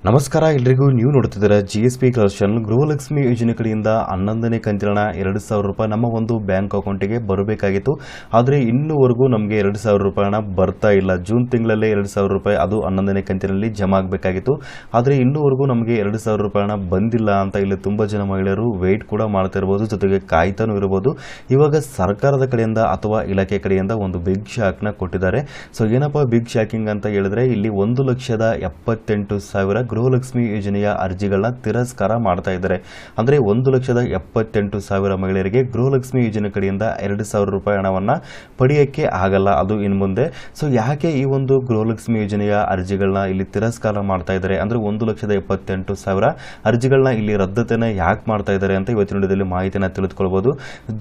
ನಮಸ್ಕಾರ ಎಲ್ಲರಿಗೂ ನೀವು ನೋಡ್ತಿದ್ದೀರಾ GSP ಕಲೆಕ್ಷನ್. ಗೃಹಲಕ್ಷ್ಮಿ ಯೋಜನೆ ಕಡೆಯಿಂದ 11ನೇ ಕಂತಿನ 2,000 ರೂಪಾಯಿ ನಮ್ಮ ಒಂದು ಬ್ಯಾಂಕ್ ಅಕೌಂಟಿಗೆ ಬರಬೇಕಾಗಿತ್ತು. ಆದರೆ ಇನ್ನೂವರೆಗೂ ನಮಗೆ 2,000 ರೂಪಾಯಿನ ಬರ್ತಾ ಇಲ್ಲ. ಜೂನ್ ತಿಂಗಳಲ್ಲೇ 2,000 ರೂಪಾಯಿ ಅದು 11ನೇ ಕಂತಿನಲ್ಲಿ ಜಮಾ ಆಗಬೇಕಾಗಿತ್ತು. ಆದರೆ ಇನ್ನೂವರೆಗೂ ನಮಗೆ 2,000 ರೂಪಾಯಿನ ಬಂದಿಲ್ಲ ಅಂತ ಇಲ್ಲಿ ತುಂಬಾ ಜನ ಮಹಿಳೆಯರು ವೇಟ್ ಕೂಡ ಮಾಡ್ತಾ ಇರಬಹುದು, ಜೊತೆಗೆ ಕಾಯ್ತಾನೂ ಇರಬಹುದು. ಇವಾಗ ಸರ್ಕಾರದ ಕಡೆಯಿಂದ ಅಥವಾ ಇಲಾಖೆ ಕಡೆಯಿಂದ ಒಂದು ಬಿಗ್ ಶಾಕ್ ನ ಕೊಟ್ಟಿದ್ದಾರೆ. ಸೊ ಏನಪ್ಪಾ ಬಿಗ್ ಶಾಕಿಂಗ್ ಅಂತ ಹೇಳಿದ್ರೆ, ಇಲ್ಲಿ 1,78,000 ಗೃಹಲಕ್ಷ್ಮಿ ಯೋಜನೆಯ ಅರ್ಜಿಗಳನ್ನ ತಿರಸ್ಕಾರ ಮಾಡ್ತಾ ಇದ್ದಾರೆ. ಅಂದ್ರೆ 1,78,000 ಮಹಿಳೆಯರಿಗೆ ಗೃಹಲಕ್ಷ್ಮಿ ಯೋಜನೆ ಕಡೆಯಿಂದ 2,000 ರೂಪಾಯಿ ಹಣವನ್ನ ಪಡೆಯಕ್ಕೆ ಆಗಲ್ಲ ಅದು ಇನ್ನು ಮುಂದೆ. ಸೊ ಯಾಕೆ ಈ ಒಂದು ಗೃಹಲಕ್ಷ್ಮಿ ಯೋಜನೆಯ ಅರ್ಜಿಗಳನ್ನ ಇಲ್ಲಿ ತಿರಸ್ಕಾರ ಮಾಡ್ತಾ ಇದ್ದಾರೆ ಅಂದ್ರೆ 1,78,000 ಅರ್ಜಿಗಳನ್ನ ಇಲ್ಲಿ ರದ್ದತೆನ ಯಾಕೆ ಮಾಡ್ತಾ ಇದ್ದಾರೆ ಅಂತ ಇವತ್ತಿನ ವಿಡಿಯೋದಲ್ಲಿ ಮಾಹಿತಿನ ತಿಳಿದುಕೊಳ್ಳಬಹುದು.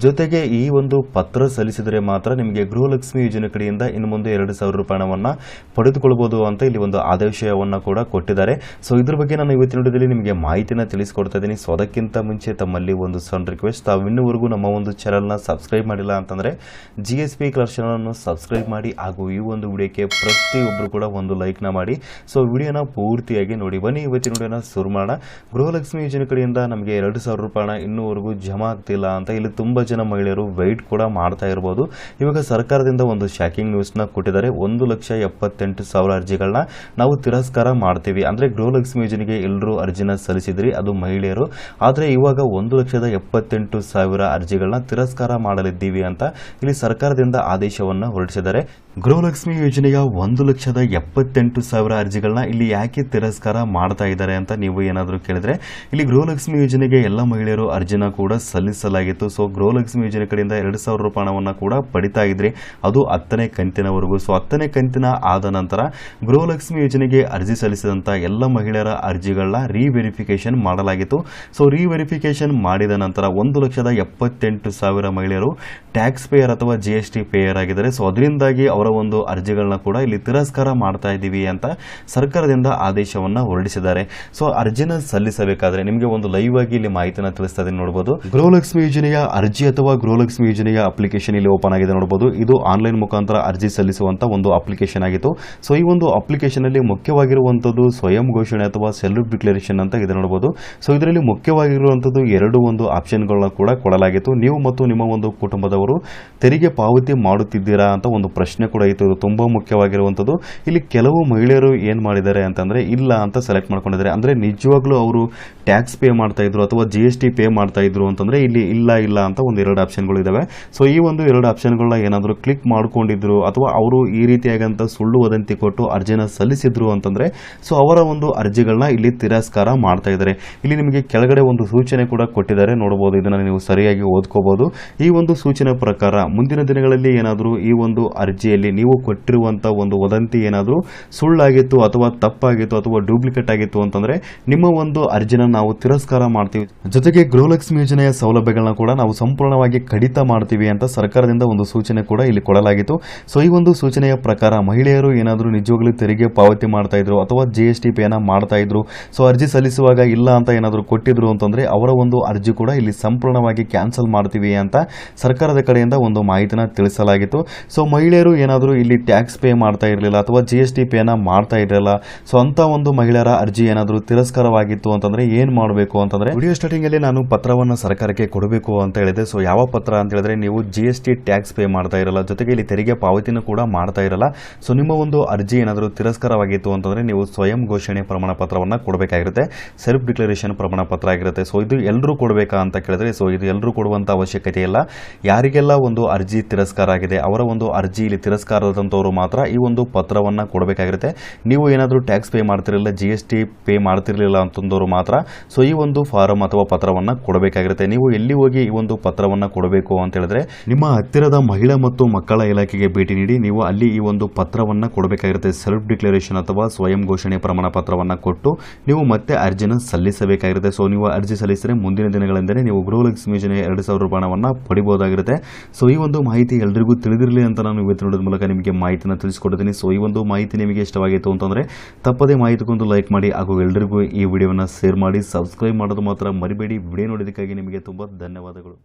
ಜೊತೆಗೆ ಈ ಒಂದು ಪತ್ರ ಸಲ್ಲಿಸಿದರೆ ಮಾತ್ರ ನಿಮಗೆ ಗೃಹಲಕ್ಷ್ಮಿ ಯೋಜನೆ ಕಡೆಯಿಂದ ಇನ್ನು ಮುಂದೆ 2,000 ರೂಪಾಯಿ ಹಣವನ್ನ ಪಡೆದುಕೊಳ್ಳಬಹುದು ಅಂತ ಇಲ್ಲಿ ಒಂದು ಆದೇಶವನ್ನ ಕೂಡ ಕೊಟ್ಟಿದ್ದಾರೆ. ಸೊ ಇದ್ರ ಬಗ್ಗೆ ನಾನು ಇವತ್ತಿನ ವಿಡಿಯೋದಲ್ಲಿ ನಿಮಗೆ ಮಾಹಿತಿನ ತಿಳಿಸಿಕೊಡ್ತಾ ಇದ್ದೀನಿ. ಸೊ ಅದಕ್ಕಿಂತ ಮುಂಚೆ ತಮ್ಮಲ್ಲಿ ಒಂದು ಸಣ್ಣ ರಿಕ್ವೆಸ್ಟ್, ತಾವು ಇನ್ನೂವರೆಗೂ ನಮ್ಮ ಒಂದು ಚಾನಲ್ನ ಸಬ್ಸ್ಕ್ರೈಬ್ ಮಾಡಿಲ್ಲ ಅಂತಂದ್ರೆ GSP ಕಲೆಕ್ಷನ್ ಅನ್ನು ಸಬ್ಸ್ಕ್ರೈಬ್ ಮಾಡಿ, ಹಾಗೂ ಈ ಒಂದು ವಿಡಿಯೋಕ್ಕೆ ಪ್ರತಿಯೊಬ್ಬರು ಕೂಡ ಒಂದು ಲೈಕ್ನ ಮಾಡಿ. ಸೊ ವಿಡಿಯೋನ ಪೂರ್ತಿಯಾಗಿ ನೋಡಿ. ಬನ್ನಿ ಇವತ್ತಿನ ವಿಡಿಯೋನ ಶುರು ಮಾಡೋಣ. ಗೃಹಲಕ್ಷ್ಮಿ ಯೋಜನೆ ಕಡೆಯಿಂದ ನಮಗೆ 2,000 ರೂಪಾಯಿನ ಇನ್ನೂವರೆಗೂ ಜಮಾ ಆಗ್ತಿಲ್ಲ ಅಂತ ಇಲ್ಲಿ ತುಂಬಾ ಜನ ಮಹಿಳೆಯರು ವೆಯ್ಟ್ ಕೂಡ ಮಾಡ್ತಾ ಇರಬಹುದು. ಇವಾಗ ಸರ್ಕಾರದಿಂದ ಒಂದು ಶಾಕಿಂಗ್ ನ್ಯೂಸ್ನ ಕೊಟ್ಟಿದ್ದಾರೆ. 1,78,000 ಅರ್ಜಿಗಳನ್ನ ನಾವು ತಿರಸ್ಕಾರ ಮಾಡ್ತೀವಿ. ಅಂದ್ರೆ ಗೃಹಲಕ್ಷ್ಮಿ ಯೋಜನೆಗೆ ಎಲ್ಲರೂ ಅರ್ಜಿನ ಸಲ್ಲಿಸಿದ್ರಿ, ಅದು ಮಹಿಳೆಯರು. ಆದರೆ ಇವಾಗ 1,78,000 ಅರ್ಜಿಗಳನ್ನ ತಿರಸ್ಕಾರ ಮಾಡಲಿದ್ದೀವಿ ಅಂತ ಇಲ್ಲಿ ಸರ್ಕಾರದಿಂದ ಆದೇಶವನ್ನ ಹೊರಡಿಸಿದ್ದಾರೆ. ಗೃಹಲಕ್ಷ್ಮಿ ಯೋಜನೆಯ 1,78,000 ಅರ್ಜಿಗಳನ್ನ ಇಲ್ಲಿ ಯಾಕೆ ತಿರಸ್ಕಾರ ಮಾಡ್ತಾ ಇದ್ದಾರೆ ಅಂತ ನೀವು ಏನಾದರೂ ಕೇಳಿದ್ರೆ, ಇಲ್ಲಿ ಗೃಹಲಕ್ಷ್ಮಿ ಯೋಜನೆಗೆ ಎಲ್ಲ ಮಹಿಳೆಯರು ಅರ್ಜಿನ ಕೂಡ ಸಲ್ಲಿಸಲಾಗಿತ್ತು. ಸೊ ಗೃಹಲಕ್ಷ್ಮಿ ಯೋಜನೆ ಕಡೆಯಿಂದ 2,000 ರೂಪಾಯಿ ಹಣವನ್ನ ಕೂಡ ಪಡಿತಾ ಇದ್ರಿ, ಅದು 10ನೇ ಕಂತಿನವರೆಗೂ. ಸೊ 10ನೇ ಕಂತಿನ ಆದ ನಂತರ ಗೃಹಲಕ್ಷ್ಮಿ ಯೋಜನೆಗೆ ಅರ್ಜಿ ಸಲ್ಲಿಸಿದಂತ ಎಲ್ಲ ಮಹಿಳೆಯರ ಅರ್ಜಿಗಳನ್ನ ರೀವೆರಿಫಿಕೇಶನ್ ಮಾಡಲಾಗಿತ್ತು. ಸೊ ರೀವೆರಿಫಿಕೇಶನ್ ಮಾಡಿದ ನಂತರ 1,78,000 ಮಹಿಳೆಯರು ಟ್ಯಾಕ್ಸ್ ಪೇಯರ್ ಅಥವಾ GST ಪೇಯರ್ ಆಗಿದ್ದಾರೆ. ಸೊ ಅದರಿಂದಾಗಿ ಅವರ ಒಂದು ಅರ್ಜಿಗಳನ್ನ ಕೂಡ ಇಲ್ಲಿ ತಿರಸ್ಕಾರ ಮಾಡ್ತಾ ಇದ್ದೀವಿ ಅಂತ ಸರ್ಕಾರದಿಂದ ಆದೇಶವನ್ನ ಹೊರಡಿಸಿದ್ದಾರೆ. ಸೊ ಅರ್ಜಿನ ಸಲ್ಲಿಸಬೇಕಾದ್ರೆ ನಿಮಗೆ ಒಂದು ಲೈವ್ ಆಗಿ ಇಲ್ಲಿ ಮಾಹಿತಿನ ತಿಳಿಸ್ತಾ ಇದ್ದೀನಿ, ನೋಡಬಹುದು. ಗೃಹಲಕ್ಷ್ಮಿ ಯೋಜನೆಯ ಅರ್ಜಿ ಅಥವಾ ಗೃಹಲಕ್ಷ್ಮಿ ಯೋಜನೆಯ ಅಪ್ಲಿಕೇಶನ್ ಇಲ್ಲಿ ಓಪನ್ ಆಗಿದೆ, ನೋಡಬಹುದು. ಇದು ಆನ್ಲೈನ್ ಮುಖಾಂತರ ಅರ್ಜಿ ಸಲ್ಲಿಸುವಂತ ಒಂದು ಅಪ್ಲಿಕೇಶನ್ ಆಗಿತ್ತು. ಸೊ ಈ ಒಂದು ಅಪ್ಲಿಕೇಶನ್ ಅಲ್ಲಿ ಮುಖ್ಯವಾಗಿರುವಂತದ್ದು ಸ್ವಯಂ ಘೋಷಣೆ ಅಥವಾ ಸೆಲ್ಫ್ ಡಿಕ್ಲರೇಷನ್ ಅಂತ ಇದೆ, ನೋಡಬಹುದು. ಸೊ ಇದರಲ್ಲಿ ಮುಖ್ಯವಾಗಿರುವಂತದ್ದು ಎರಡು ಒಂದು ಆಪ್ಷನ್ಗಳನ್ನ ಕೂಡ ಕೊಡಲಾಗಿತ್ತು. ನೀವು ಮತ್ತು ನಿಮ್ಮ ಒಂದು ಕುಟುಂಬದವರು ತೆರಿಗೆ ಪಾವತಿ ಮಾಡುತ್ತಿದ್ದೀರಾ ಅಂತ ಒಂದು ಪ್ರಶ್ನೆ ಕೂಡ ಇತ್ತು. ಇದು ತುಂಬಾ ಮುಖ್ಯವಾಗಿರುವಂತದ್ದು. ಇಲ್ಲಿ ಕೆಲವು ಮಹಿಳೆಯರು ಏನ್ ಮಾಡಿದ್ದಾರೆ ಅಂತಂದ್ರೆ ಇಲ್ಲ ಅಂತ ಸೆಲೆಕ್ಟ್ ಮಾಡ್ಕೊಂಡಿದ್ದಾರೆ. ಅಂದ್ರೆ ನಿಜವಾಗ್ಲೂ ಅವರು ಟ್ಯಾಕ್ಸ್ ಪೇ ಮಾಡ್ತಾ ಇದ್ರು ಅಥವಾ GST ಪೇ ಮಾಡ್ತಾ ಇದ್ರು ಅಂತಂದ್ರೆ ಇಲ್ಲಿ ಇಲ್ಲ ಅಂತ ಒಂದು ಎರಡು ಆಪ್ಷನ್ಗಳು ಇದಾವೆ. ಸೊ ಈ ಒಂದು ಎರಡು ಆಪ್ಷನ್ಗಳನ್ನ ಏನಾದರೂ ಕ್ಲಿಕ್ ಮಾಡ್ಕೊಂಡಿದ್ರು ಅಥವಾ ಅವರು ಈ ರೀತಿಯಾಗಂತ ಸುಳ್ಳು ವದಂತಿ ಕೊಟ್ಟು ಅರ್ಜಿನ ಸಲ್ಲಿಸಿದ್ರು ಅಂತಂದ್ರೆ ಸೊ ಅವರ ಒಂದು ಅರ್ಜಿಗಳನ್ನ ಇಲ್ಲಿ ತಿರಸ್ಕಾರ ಮಾಡ್ತಾ ಇದ್ದಾರೆ. ಇಲ್ಲಿ ನಿಮಗೆ ಕೆಳಗಡೆ ಒಂದು ಸೂಚನೆ ಕೂಡ ಕೊಟ್ಟಿದ್ದಾರೆ, ನೋಡಬಹುದು. ಇದನ್ನ ನೀವು ಸರಿಯಾಗಿ ಓದ್ಕೋಬಹುದು. ಈ ಒಂದು ಸೂಚನೆ ಪ್ರಕಾರ ಮುಂದಿನ ದಿನಗಳಲ್ಲಿ ಏನಾದರೂ ಈ ಒಂದು ಅರ್ಜಿಯಲ್ಲಿ ನೀವು ಕೊಟ್ಟಿರುವಂತ ಒಂದು ವದಂತಿ ಏನಾದರೂ ಸುಳ್ಳಾಗಿತ್ತು ಅಥವಾ ತಪ್ಪಾಗಿತ್ತು ಅಥವಾ ಡೂಪ್ಲಿಕೇಟ್ ಆಗಿತ್ತು ಅಂತಂದ್ರೆ ನಿಮ್ಮ ಒಂದು ಅರ್ಜಿನ ನಾವು ತಿರಸ್ಕಾರ ಮಾಡ್ತೀವಿ. ಜೊತೆಗೆ ಗೃಹಲಕ್ಷ್ಮಿ ಯೋಜನೆಯ ಸೌಲಭ್ಯಗಳನ್ನ ಕೂಡ ನಾವು ಸಂಪೂರ್ಣವಾಗಿ ಕಡಿತ ಮಾಡ್ತೀವಿ ಅಂತ ಸರ್ಕಾರದಿಂದ ಒಂದು ಸೂಚನೆ ಕೂಡ ಇಲ್ಲಿ ಕೊಡಲಾಗಿತ್ತು. ಸೊ ಈ ಒಂದು ಸೂಚನೆಯ ಪ್ರಕಾರ ಮಹಿಳೆಯರು ಏನಾದರೂ ನಿಜವಾಗ್ಲೂ ತೆರಿಗೆ ಪಾವತಿ ಮಾಡ್ತಾ ಇದ್ರು ಅಥವಾ GST ಪೇನ ಮಾಡ್ತಾ ಇದ್ರು, ಸೊ ಅರ್ಜಿ ಸಲ್ಲಿಸುವಾಗ ಇಲ್ಲ ಅಂತ ಏನಾದರೂ ಕೊಟ್ಟಿದ್ರು ಅಂತಂದ್ರೆ ಅವರ ಒಂದು ಅರ್ಜಿ ಕೂಡ ಇಲ್ಲಿ ಸಂಪೂರ್ಣವಾಗಿ ಕ್ಯಾನ್ಸಲ್ ಮಾಡ್ತೀವಿ ಅಂತ ಸರ್ಕಾರದ ಕಡೆಯಿಂದ ಒಂದು ಮಾಹಿತಿನ ತಿಳಿಸಲಾಗಿತ್ತು. ಸೊ ಮಹಿಳೆಯರು ಏನಾದರೂ ಇಲ್ಲಿ ಟ್ಯಾಕ್ಸ್ ಪೇ ಮಾಡ್ತಾ ಇರಲಿಲ್ಲ ಅಥವಾ GST ಪೇನ ಮಾಡ್ತಾ ಇರಲಿಲ್ಲ, ಸೊ ಅಂತ ಒಂದು ಮಹಿಳೆಯರ ಅರ್ಜಿ ಏನಾದರೂ ತಿರಸ್ಕಾರವಾಗಿತ್ತು ಅಂತಂದ್ರೆ ಏನ್ ಮಾಡಬೇಕು ಅಂತಂದ್ರೆ, ವಿಡಿಯೋ ಸ್ಟಾರ್ಟಿಂಗ್ ಅಲ್ಲಿ ನಾನು ಪತ್ರವನ್ನ ಸರ್ಕಾರಕ್ಕೆ ಕೊಡಬೇಕು ಅಂತ ಹೇಳಿದೆ. ಸೊ ಯಾವ ಪತ್ರ ಅಂತ ಹೇಳಿದ್ರೆ, ನೀವು GST ಟ್ಯಾಕ್ಸ್ ಪೇ ಮಾಡ್ತಾ ಇರಲ್ಲ, ಜೊತೆಗೆ ಇಲ್ಲಿ ತೆರಿಗೆ ಪಾವತಿನ ಕೂಡ ಮಾಡ್ತಾ ಇರಲ್ಲ, ಸೊ ನಿಮ್ಮ ಒಂದು ಅರ್ಜಿ ಏನಾದರೂ ತಿರಸ್ಕಾರವಾಗಿತ್ತು ಅಂತಂದ್ರೆ ನೀವು ಸ್ವಯಂ ಘೋಷಣೆ ಪ್ರಮಾಣ ಪತ್ರವನ್ನ ಕೊಡಬೇಕಾಗಿರುತ್ತೆ. ಸೆಲ್ಫ್ ಡಿಕ್ಲರೇಷನ್ ಪ್ರಮಾಣ ಪತ್ರ ಆಗಿರುತ್ತೆ. ಸೊ ಇದು ಎಲ್ಲರೂ ಕೊಡಬೇಕಾ ಅಂತ ಕೇಳಿದ್ರೆ, ಸೊ ಇದು ಎಲ್ಲರೂ ಕೊಡುವಂತ ಅವಶ್ಯಕತೆ ಇಲ್ಲ. ಯಾರಿಗೆಲ್ಲ ಒಂದು ಅರ್ಜಿ ತಿರಸ್ಕಾರ ಆಗಿದೆ ಅವರ ಒಂದು ಅರ್ಜಿ ಇಲ್ಲಿ ತಿರಸ್ಕಾರದಂತವರು ಮಾತ್ರ ಈ ಒಂದು ಪತ್ರವನ್ನ ಕೊಡಬೇಕಾಗಿರುತ್ತೆ. ನೀವು ಏನಾದರೂ ಟ್ಯಾಕ್ಸ್ ಪೇ ಮಾಡ್ತಿರಲಿಲ್ಲ, GST ಪೇ ಮಾಡ್ತಿರ್ಲಿಲ್ಲ ಅಂತಂದವರು ಮಾತ್ರ ಸೊ ಈ ಒಂದು ಫಾರಂ ಅಥವಾ ಪತ್ರವನ್ನ ಕೊಡಬೇಕಾಗಿರುತ್ತೆ. ನೀವು ಎಲ್ಲಿ ಹೋಗಿ ಈ ಒಂದು ಪತ್ರವನ್ನ ಕೊಡಬೇಕು ಅಂತ ಹೇಳಿದ್ರೆ, ನಿಮ್ಮ ಹತ್ತಿರದ ಮಹಿಳಾ ಮತ್ತು ಮಕ್ಕಳ ಇಲಾಖೆಗೆ ಭೇಟಿ ನೀಡಿ ನೀವು ಅಲ್ಲಿ ಈ ಒಂದು ಪತ್ರವನ್ನ ಕೊಡಬೇಕಾಗಿರುತ್ತೆ. ಸೆಲ್ಫ್ ಡಿಕ್ಲರೇಷನ್ ಅಥವಾ ಸ್ವಯಂ ಘೋಷಣೆ ಪ್ರಮಾಣ ಪತ್ರವನ್ನ ಕೊಟ್ಟು ನೀವು ಮತ್ತೆ ಅರ್ಜಿನ ಸಲ್ಲಿಸಬೇಕಾಗಿರುತ್ತೆ. ಸೊ ನೀವು ಅರ್ಜಿ ಸಲ್ಲಿಸಿದರೆ ಮುಂದಿನ ದಿನಗಳೆಂದರೆ ನೀವು ಗೃಹಲಕ್ಷ್ಮಿ ಯೋಜನೆ 2,000 ರೂಪಾಯಿ ಹಣವನ್ನ ಪಡಿಬಹುದಾಗಿರುತ್ತೆ. ಸೊ ಈ ಒಂದು ಮಾಹಿತಿ ಎಲ್ಲರಿಗೂ ತಿಳಿದಿರಲಿ ಅಂತ ನಾನು ಇವತ್ತು ನೋಡೋದ್ರ ಮೂಲಕ ನಿಮಗೆ ಮಾಹಿತಿನ ತಿಳಿಸಿಕೊಡ್ತೀನಿ. ಸೊ ಈ ಒಂದು ಮಾಹಿತಿ ನಿಮಗೆ ಇಷ್ಟವಾಗಿತ್ತು ಅಂತಂದ್ರೆ ತಪ್ಪದೇ ಮಾಹಿತಿಗೊಂದು ಲೈಕ್ ಮಾಡಿ, ಹಾಗೂ ಎಲ್ಲರಿಗೂ ಈ ವಿಡಿಯೋನ ಶೇರ್ ಮಾಡಿ, ಸಬ್ಸ್ಕ್ರೈಬ್ ಮಾಡೋದು ಮಾತ್ರ ಮರಿಬೇಡಿ. ವಿಡಿಯೋ ನೋಡೋದಕ್ಕಾಗಿ ನಿಮಗೆ ತುಂಬಾ ಧನ್ಯವಾದಗಳು.